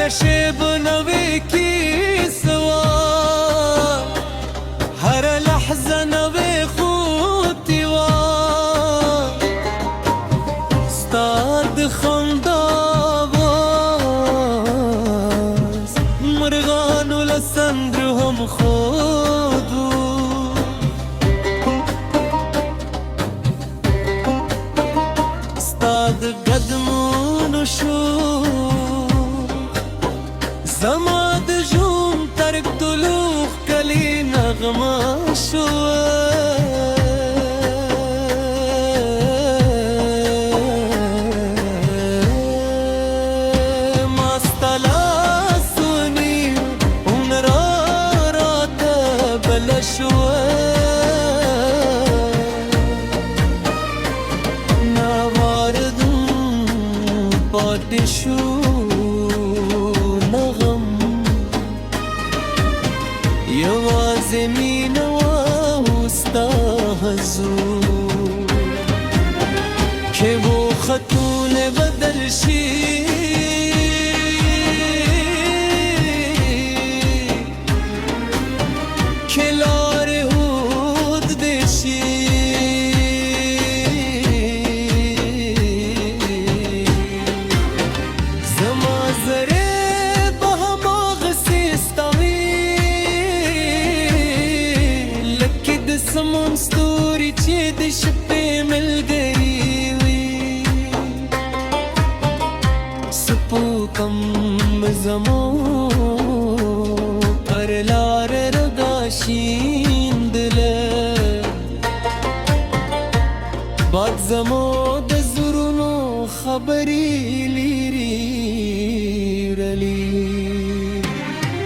هر شب نوی کی سوا هر لحظه نوی خوتی وا ستاد خنداواز مرغانو لسندرو هم خودو ستاد قدمونو شو زما د ژوند ترک دلوخ کلی نغمه شوه ما ستا لاس ونیو عمره راته بله شوه ناواردم پاتې شو یوازې مینه وه او ستا حضور چې و خطونه بدل شي چې لارې هود دې شي زما زړه به هماغسې ستا سمون ستوري چې د شپې ملګري وي سپوکم زمو پر لار رګا شیندله باد زمو د زړونو خبرې لیري رلی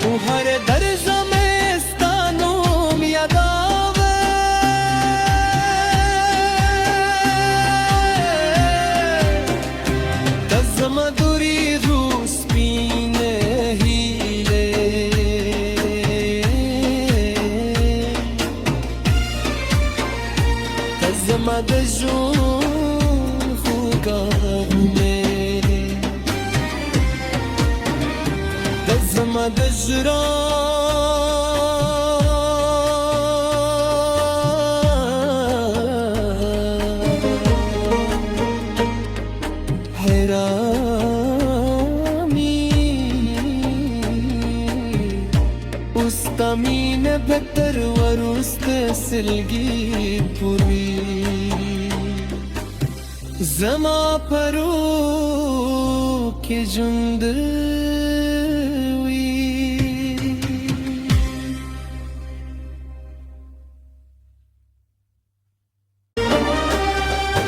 او هر درز مې ستا نوم یاداوه مدوری روز پینه هیله تزما د ژوند خوږه تزما د زړه ستا مینه بهتر وروسته سلګي پوری زما پرو کې ژوند وي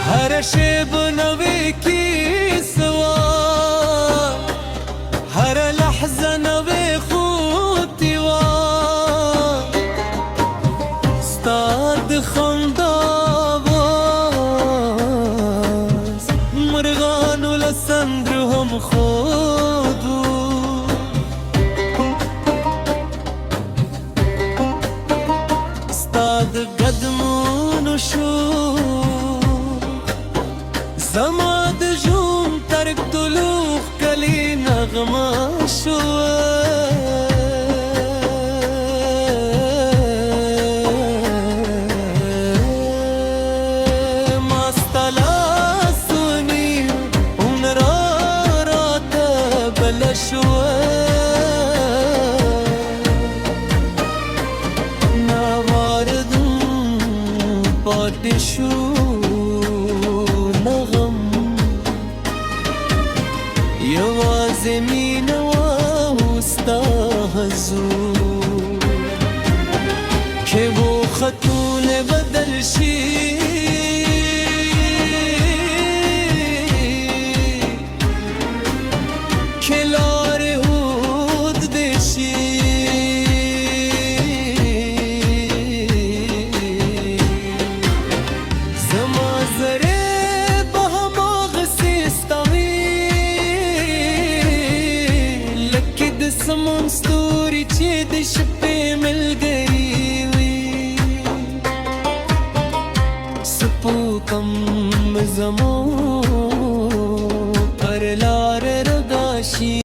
هر شب نوی کی سوا هر لحظه نوی خنداواز مرغانو لسندرو هم خودو ستاد قدمونو شو زما د ژوند ترک دلوخ کلی نغمه شوه ناواردم پاتې شو نغم یوازې مینه وه او ستا حضور چې و خطونه بدل شي چې لارې هود دې شي زما زړه به هماغسې ستا وي لکه د سمون ستوري چې د شپې ملګري وي سپوکم زمو پر لار رګا شي